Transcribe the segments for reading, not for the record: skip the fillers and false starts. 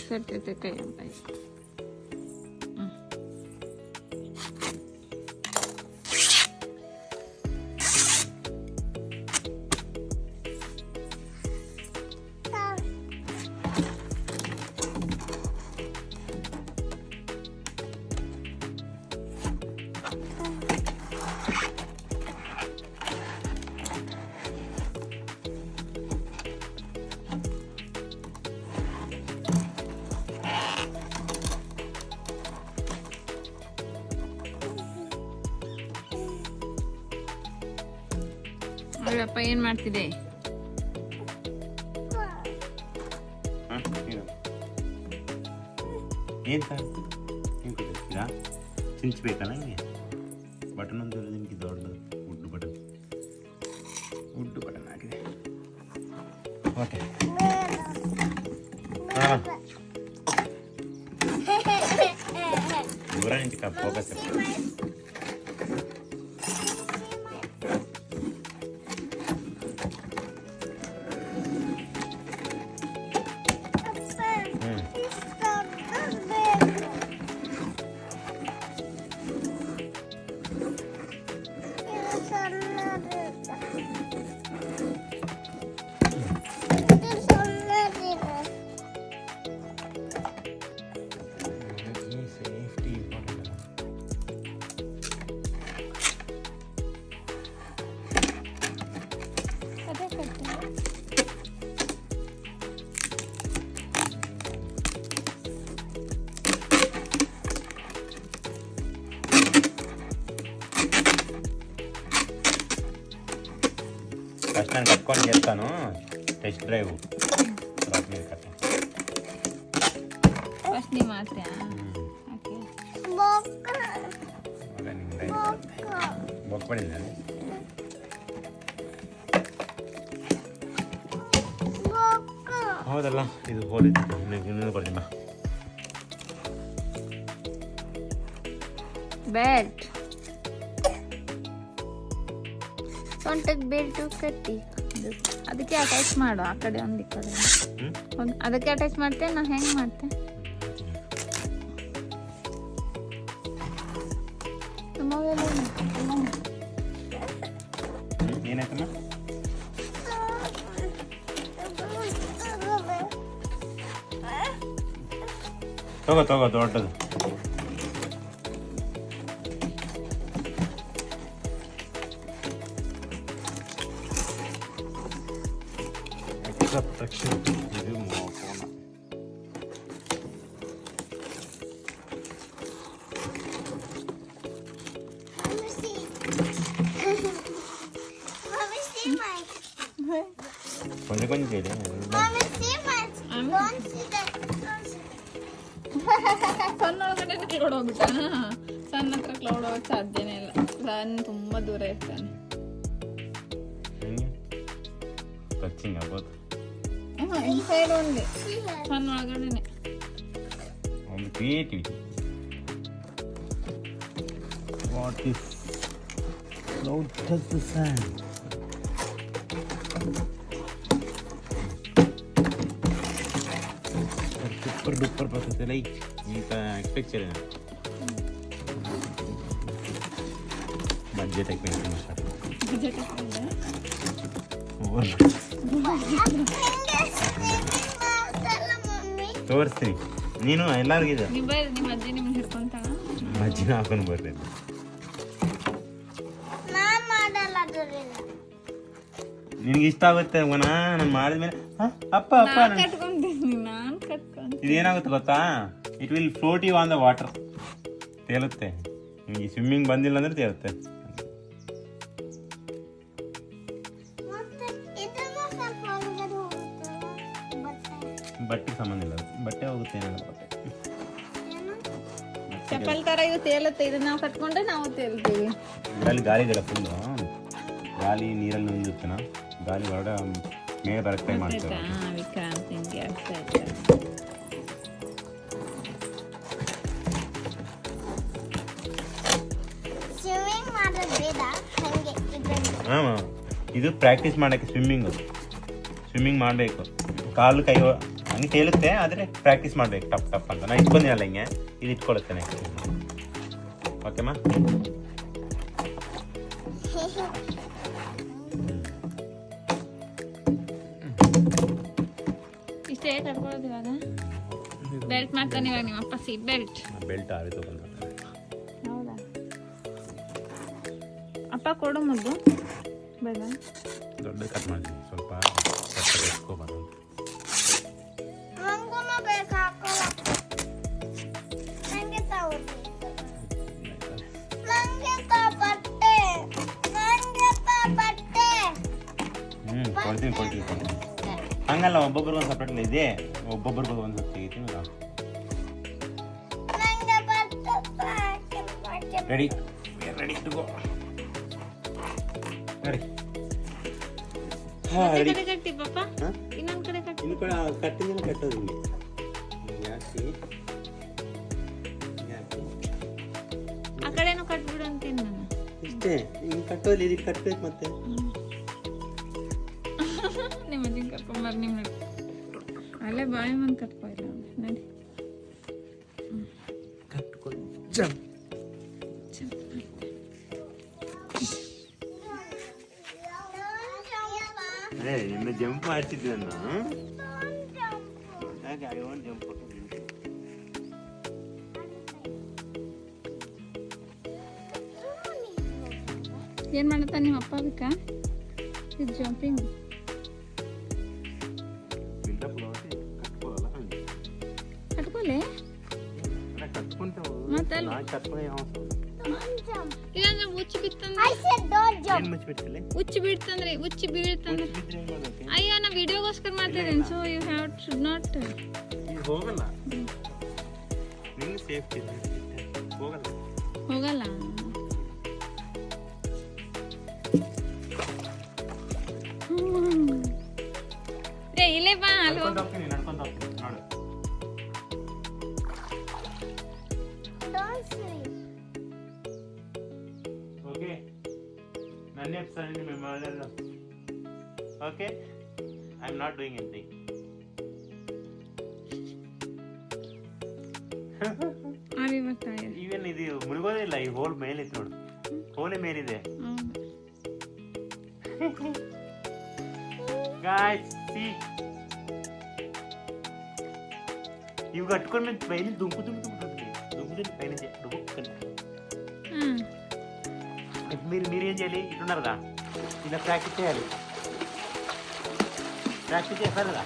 ಸರ್ತೈತೆ ಕೈ ಅಂತ. ಅಪ್ಪ ಏನ್ ಮಾಡ್ತಿದೆ? ಚಿಂಚಬೇಕಲ್ಲ ಹಿಂಗೆ ಬಟನ್ ಒಂದು ನಿಮ್ಗೆ ದೊಡ್ಡದು ಉಡ್ಡು ಬಟನ್ ಆಗಿದೆ. ಓಕೆ ದೂರ ನಿಂತು ಫೋಕಸ್ ఫస్ట్ నేను కట్టుకొని చేస్తాను టెస్ట్ డ్రైవ్ తర్వాత మీరు కట్టండి. ಫಸ್ಟ್ ನೀವು ಮಾಡ್ತೀಯಾ? ಓಕೆ ಬೊಕ್ಕ ಪಡಿಲ್ಲ ಹೌದಲ್ಲ ಇದು ಹೋಲಿದ್ದು ಇನ್ನೊಂದು ಕೊಡ್ತೀನಿ ಬಾ. ಬೆಲ್ಟ್ ಸೊಂಟಕ್ಕೆ ಬೆಲ್ಟು ಕಟ್ಟಿ ಅದಕ್ಕೆ ಅಟ್ಯಾಚ್ ಮಾಡು. ಆ ಕಡೆ ಒಂದು ಈ ಕಡೆ ಒಂದು ಅದಕ್ಕೆ ಅಟ್ಯಾಚ್ ಮಾಡ್ತೇನೆ. ನಾ ಹೆಂಗೆ ಮಾಡ್ತೆ? ಏನಾಯ್ತಮ್ಮ? ತಗೋ ದೊಡ್ಡದು. ತಕ್ಷಣ ಇದು ಫೋನ್ ಕೊಂಚ ಇದೆ. ಸಣ್ಣ ಒಳಗಡೆ ಕ್ಲೌಡ್ ಹೋಗ್ಬಿಟ್ಟ. ಸಣ್ಣ ಹತ್ರ ಕ್ಲೌಡ್ ಹೋಗಕ್ಕೆ ಸಾಧ್ಯನೇ ಇಲ್ಲ. ಸಣ್ಣ ತುಂಬಾ ದೂರ ಇರ್ತಾನೆ. ಟಚಿಂಗ್ ಆಗ್ಬೋದು. ಇನ್ಸೈಡ್ ಓನ್ಲಿ ಸಣ್ಣ ಒಳಗಡೆನೆ. ಒಂದು creativity. What is cloud touch the sand? Super duper ಬರ್ತೈತೆ ಲೈಕ್ ಈಗ ಎಕ್ಸ್ಪೆಕ್ಚರ್ ಏನು ಬಡ್ಜೆಟ್ ಹಾಕಿ ಸ್ಟಾರ್ಟ್ ತೋರಿಸ್ತೀನಿ. ನೀನು ಎಲ್ಲರಿಗಿದೆ ನಿಮ್ಮ ಅಜ್ಜಿ ನಿಮ್ಗೆ ಹಿಡ್ಕೊಂತಾಳ. ಅಜ್ಜಿನ ಹಾಕೊಂಡು ಬರ್ರಿ. ನಿನಗೆ ಇಷ್ಟ ಆಗುತ್ತೆ ನಾನು ಮಾಡಿದ್ಮೇಲೆ ಅಪ್ಪ ಅಪ್ಪ ಕಟ್ಕೊಂತೀನಿ. ನಾನು ಕಟ್ಕೊಂಡು ಇದೇನಾಗುತ್ತೆ ಗೊತ್ತಾ? It will float you on the water. ತೇಲುತ್ತೆ. ನಿಮಗೆ ಸ್ವಿಮ್ಮಿಂಗ್ ಬಂದಿಲ್ಲ ಅಂದ್ರೆ ತೇಲುತ್ತೆ. ಬಟ್ಟೆಗೆ ಸಂಬಂಧ ಇಲ್ಲ. ಬಟ್ಟೆ ಹೋಗುತ್ತೆ ಏನಾಗುತ್ತೆ. ಚಪ್ಪಲ್ ತರ ಇದು ತೇಲುತ್ತೆ. ಇದನ್ನ ನಾವು ಕಟ್ಕೊಂಡ್ರೆ ನಾವು ತೇಲ್ತೀವಿ. ಇದರಲ್ಲಿ ಗಾಳಿ ಇದೆಲ್ಲ ಫುಲ್ಲು. ಗಾಳಿ ನೀರಲ್ಲಿ ನಿಂದಿರ್ತೇನ ಗಾಳಿ ಹೊರಡ ಮೇಲೆ ಬರಕ್ಕೆ ಟ್ರೈ ಮಾಡ್ತಾರೆ. ವಿಕ್ರಾಂತ್ ಹಿಂಗೆ ಆಗ್ತಾ ಇದ್ದಾರೆ. ಹಾಂ, ಇದು ಪ್ರಾಕ್ಟೀಸ್ ಮಾಡೋಕ್ಕೆ ಸ್ವಿಮ್ಮಿಂಗ್ ಮಾಡಬೇಕು. ಕಾಲು ಕೈ ಹಂಗೆ ತೇಲುತ್ತೆ, ಆದರೆ ಪ್ರಾಕ್ಟೀಸ್ ಮಾಡ್ಬೇಕು ಟಪ್ ಟಪ್ ಅಂತ. ನಾನು ಇಟ್ಕೊಂಡಿರಲ್ಲ ಹಿಂಗೆ, ಇದು ಇಟ್ಕೊಳ್ಳುತ್ತೆ ನೆಕ್ಸ್ಟ್. ಓಕೆಮ್ಮ? ಇಷ್ಟೇ ಕಟ್ಕೊಳ್ಳೋದು ಇವಾಗ. ಬೆಲ್ಟ್ ಮಾಡ್ತಾನೆ ಇವಾಗ ನಿಮ್ಮಪ್ಪ, ಸೀಟ್ ಬೆಲ್ಟ್. ಬೆಲ್ಟ್ ಆರಿತು ಬಂದ. ಹೌದಾ? ಅಪ್ಪ ಕೊಡು ಮುದ್ದು. ಬೇಡ, ದೊಡ್ಡ ಕಟ್ ಮಾಡ್ತೀನಿ, ಸ್ವಲ್ಪ ಎತ್ಕೋಬಾರ್ದು. ಕೊಡ್ತೀನಿ. ಹಂಗಲ್ಲ, ಒಬ್ಬೊಬ್ರಿಗೆ ಒಂದು ಸಪ್ರೇಟ್ ಇದೆ, ಒಬ್ಬೊಬ್ರಿಗೆ ಒಂದು ತೆಗಿತೀನಿ. Ready to go. ರೆಡಿ ಕಟ್ಟಿ ಪಾಪ, ಇನ್ನೊಂದ್ ಕಡೆ ಕಟ್ಟಿ. ಇನ್ನು ಕೂಡ ಕಟ್ಟಿಂದ ಕಟ್ಟೋದು ಹಿಂಗೆ ಯಾಕೆ ಆ ಕಡೆನೂ ಕಟ್ಬಿಡು ಅಂತೀನಿ ನಾನು. ಇಷ್ಟೇ ಹಿಂಗೆ ಕಟ್ಟೋದು, ಇದಕ್ಕೆ ಕಟ್ಬೇಕು ಮತ್ತೆ. ನಿಮ್ಮ ಅಜ್ಜಿನ ಕರ್ಕೊಂಬರ್ರಿ. ನಿಮ್ಮ ಅಲ್ಲೇ ಬಾಯಿ ಮಂದು ಕಟ್ಕೊ ಇಲ್ಲ ನಡಿ. ಕಟ್ಕೊಂಡು ಜಂಪ್. ಇನ್ನು ಜಂಪ್ ಮಾಡ್ತಿದ್ದೆ ನಾನು. ಹಾಗೆ ಐ ವಾಂಟ್ ಜಂಪ್. ಏನ್ ಮಾಡತ್ತ ನಿಮ್ಮ ಅಪ್ಪ ಅದಕ್ಕ? ಇದು ಜಂಪಿಂಗ್. ಕಟ್ಕೊಲೆ ಮತ್ತೆ ಇಲ್ಲಾಂದ್ರೆ ಉಚ್ಚಿ ಬಿಡ್ತಂದ್ರೆ ಅಯ್ಯೋ ನಾ ವಿಡಿಯೋಗೋಸ್ಕರ ಮಾಡ್ತಿದ್ದೇನೆ. So you have should not. ಹೋಗಲ್ಲ, ನಿಂಗೆ ಸೇಫ್ಟಿ ಹೋಗಲ್ಲ. ಏ ಇಲ್ಲೇ ಬಾ. ಅಲ್ಲಿ ನಡ್ಕೊಂಡು ಹೋಗ್ತೀನಿ ನೋಡು. ಓಕೆ, ನನ್ನೇ ಸರಿ ಮಾಡಲ್ಲ. Okay, I am not doing anything. Even ಇದು ಮುಳುಗೋದಿಲ್ಲ, ಈ ಹೋಲ್ ಮೇಲಿತ್ತು ನೋಡು, ಹೋಲೆ ಮೇಲಿದೆ. ಗಾಯ್ಸ್ ಸಿ, ఇవి కట్టుకొని మేము పైన దుంకుతుంటుంది పైన మీరేం చేయాలి? ఇట్టున్నారు కదా, ఇలా ప్రాక్టీస్ చేయాలి. ప్రాక్టీస్ చేస్తారు కదా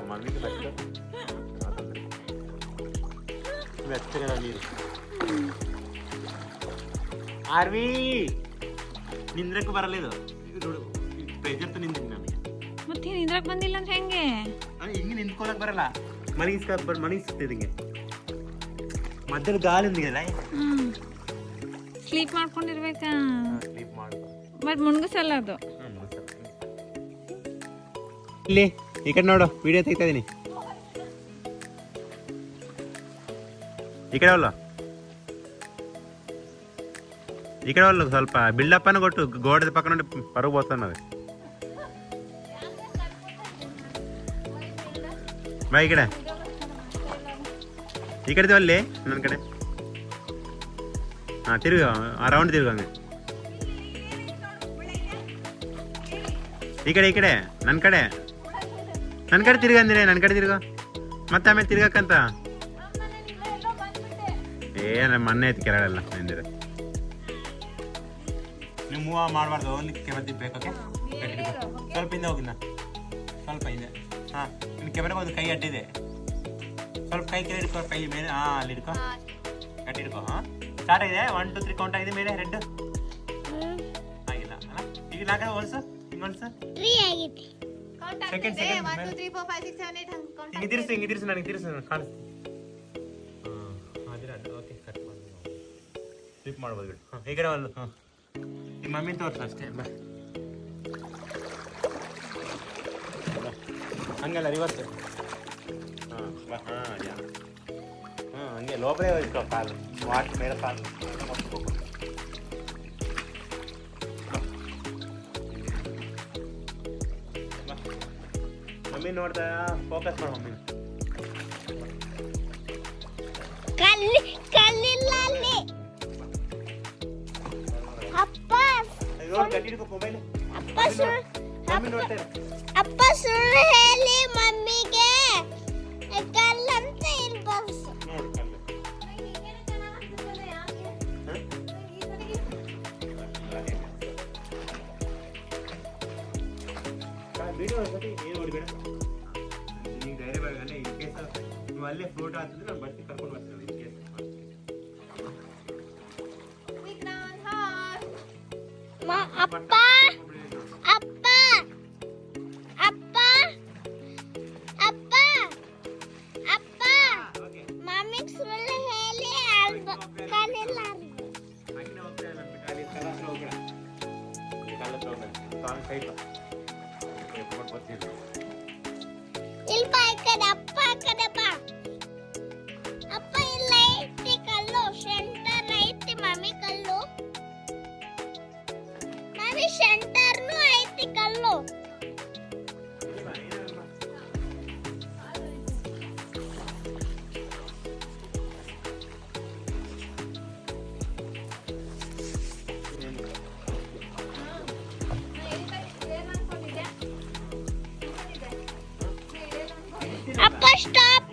మమ్మీకి వెచ్చ కదా మీరు. ఆర్వి ನಿಂದ್ರಕ್ಕೆ ಬರలేదు, ಪ್ರೆಜರ್ತ ನಿಂತೀನಿ ನನಗೆ. ಮತ್ತೆ ನಿಂದ್ರಕ್ಕೆ ಬಂದಿಲ್ಲ ಅಂದ್ರೆ ಹೆಂಗೆ? ಹಿಂಗೆ ನಿಂತ್ಕೊಳಕ್ ಬರಲ್ಲ, ಮಣಗಿಸ್ತಿದೆ ಹಿಂಗೆ ಮಧ್ಯದಲ್ಲಿ ಗಾಳಿ ನಿಂದಿಲ್ಲ. ಸ್ಲೀಪ್ ಮಾಡ್ಕೊಂಡಿರ್ಬೇಕಾ? ಸ್ಲೀಪ್ ಮಾಡಿ ಬಟ್ ಮುನ್ಗಸಲ್ಲ ಅದು. ಇಲ್ಲಿ ಈ ಕಡೆ ನೋಡು, ವಿಡಿಯೋ ತೆಗಿತಾ ಇದೀನಿ. ಈ ಕಡೆ ಅಲ್ಲ, ಈ ಕಡೆ ಅಲ್ಲ, ಸ್ವಲ್ಪ ಬಿಲ್ಡಪ್ ಅನ್ನು ಕೊಟ್ಟು ಗೋಡೆದ ಪಕ್ಕ ನೋಡಿ ಹೊರಗೆ ಹೋಗ್ತಾನದು. ಬಾ ಈ ಕಡೆ, ಈ ಕಡೆ ಅಲ್ಲಿ ನನ್ನ ಕಡೆ. ಹಾಂ ತಿರುಗ, ಅರೌಂಡ್ ತಿರುಗ ಹಂಗೆ. ಈ ಕಡೆ ನನ್ನ ಕಡೆ ತಿರುಗ ಅಂದ್ರೆ ನನ್ನ ಕಡೆ ತಿರುಗ, ಮತ್ತೆ ಆಮೇಲೆ ತಿರ್ಗಕ್ಕಂತ. ನಮ್ಮ ಮೊನ್ನೆ ಐತಿ ಕೆರಳೆಲ್ಲ ಎಂದಿರ. ನೀವು ಮೂವ್ ಮಾಡಬಾರ್ದು, ಓನ್ಲಿ ಕೆಮರಾ ತಿಪ್ಪಬೇಕು. ಓಕೆ, ಸ್ವಲ್ಪ ಹಿಂದೆ ಹೋಗಿದ್ದ, ಸ್ವಲ್ಪ ಹಿಂದೆ. ಹಾಂ, ನಿನ್ನ ಕೆಮರಾಗೆ ಒಂದು ಕೈ ಅಡ್ಡಿದೆ, ಸ್ವಲ್ಪ ಕೈ ಕೆಳಗೆ ಇಡ್ಕೋ, ಕೈ ಮೇಲೆ. ಹಾಂ, ಅಲ್ಲಿ ಇಡ್ಕೋ, ಗಟ್ಟಿ ಇಡ್ಕೋ. ಹಾಂ, ಸ್ಟಾರ್ಟ್ ಆಗಿದೆ. 1 2 3 ಕೌಂಟ್ ಆಗಿದೆ. ಮೇಲೆ ರೆಡ್ ಆಗಿಲ್ಲ ಅಲ್ಲ? ಈಗ ನಾಲ್ಕು ಹೊಲ್ಸು, ಹಿಂಗೆ ಹೊಲ್ಸು. ಸೆಕೆಂಡ್ ಹಿಂಗೆ ತಿರ್ಸು ನನಗೆ ತಿರ್ಸು ಕಾಣಿಸ್ತು. ಹಾಂ, ಅದಿರ ಅದು. ಓಕೆ, ಕಟ್ ಮಾಡಿ ಫ್ಲಿಪ್ ಮಾಡ್ಬೋದು ಬಿಡು. ಹಾಂ, ಈ ಕಡೆ ಒಂದು. ಹಾಂ, ನಿಮ್ಮ ಮಮ್ಮಿ ತೋರಿಸು ಅಷ್ಟೇ. ಬಾ, ಹಂಗಲ್ಲ ರಿವರ್ಸ್. ಹಾಂ ಬಾ. ಹಾಂ ಯಾ, ಹಾಂ ಹಂಗೆ ಲೋಪಲೇ ಇಟ್ಕೋ ಕಾಲು, ವಾಟ್ ಮೇಲೆ ಕಾಲು ಹೋಗ್ಬೇಕು. ಬಾ ಮಮ್ಮಿ ನೋಡ್ತಾ ಫೋಕಸ್ ಮಾಡು ಮಮ್ಮಿ. ಕಲ್ಲಿಲ್ಲ ಅಲ್ಲಿ. ಅಪ್ಪ ನೋಡಿ ಗಟ್ಟಿ ಹಿಡ್ಕೊ ಮೊಬೈಲ್. ಅಪ್ಪ ಮಮ್ಮಿ ನೋಡ್ತಾ ಇರು. ಅಪ್ಪ ಸುಳ್ಳು ಹೇಳಿ ಮಮ್ಮಿಗೆ ಕಲ್ಲಂತ ಇರ್ಬೋದು. ನೋಡು ಕಲ್ಲು. ಬಿಡು ಒಂದ್ಸತಿ ನೀರು ಹೊಡಿಬೇಡ. ನೀನು ಧೈರ್ಯ ಬರಲ್ಲ. ಇನ್ ಕೇಸ್ ನೀವು ಅಲ್ಲೇ ಫ್ರೂಟ್ ಹಾಕಿದ್ರೆ ನಾನು ಬರ್ತೀನಿ ಕರ್ಕೊಂಡು ಬರ್ತೀನಿ. ಇನ್ ಕೇಸ್ ಅಪ್ಪ ಅಪ್ಪ ಅಪ್ಪ ಅಪ್ಪ ಅಪ್ಪ ಮಮ್ಮಿಗೆ ಸುಳ್ಳು ಹೇಳಿ ಕಲ್ಲಿಲ್ಲ. ಹಾಕಿನ ಹೋಗ್ತಾ ಇಲ್ಲ ಅಂದ್ಬಿಟ್ಟು ಅಲ್ಲಿ ಕಲ್ಲ ಹತ್ರ ಹೋಗ್ಬೇಡ. ಅಲ್ಲಿ ಕಲ್ಲ ಹತ್ರ ಹೋಗ್ಬೇಡ. ಕಾಲ್ ಸೈಡ್ ಬಾ. ಬರ್ತೀನಿ. ಇಲ್ಲಿ ಬಾ ಈ ಕಡೆ. ಅಪ್ಪ ಆ ಕಡೆ ಬಾ. ಅಪ್ಪ ಇಲ್ಲ ಐತಿ ಕಲ್ಲು. ಸೆಂಟರ್ ಐತಿ ಮಮ್ಮಿ ಕಲ್ಲು. ಮಮ್ಮಿ ಸೆಂಟರ್ನು ಐತಿ ಕಲ್ಲು. ಅಪ್ಪ ಸ್ಟಾಪ್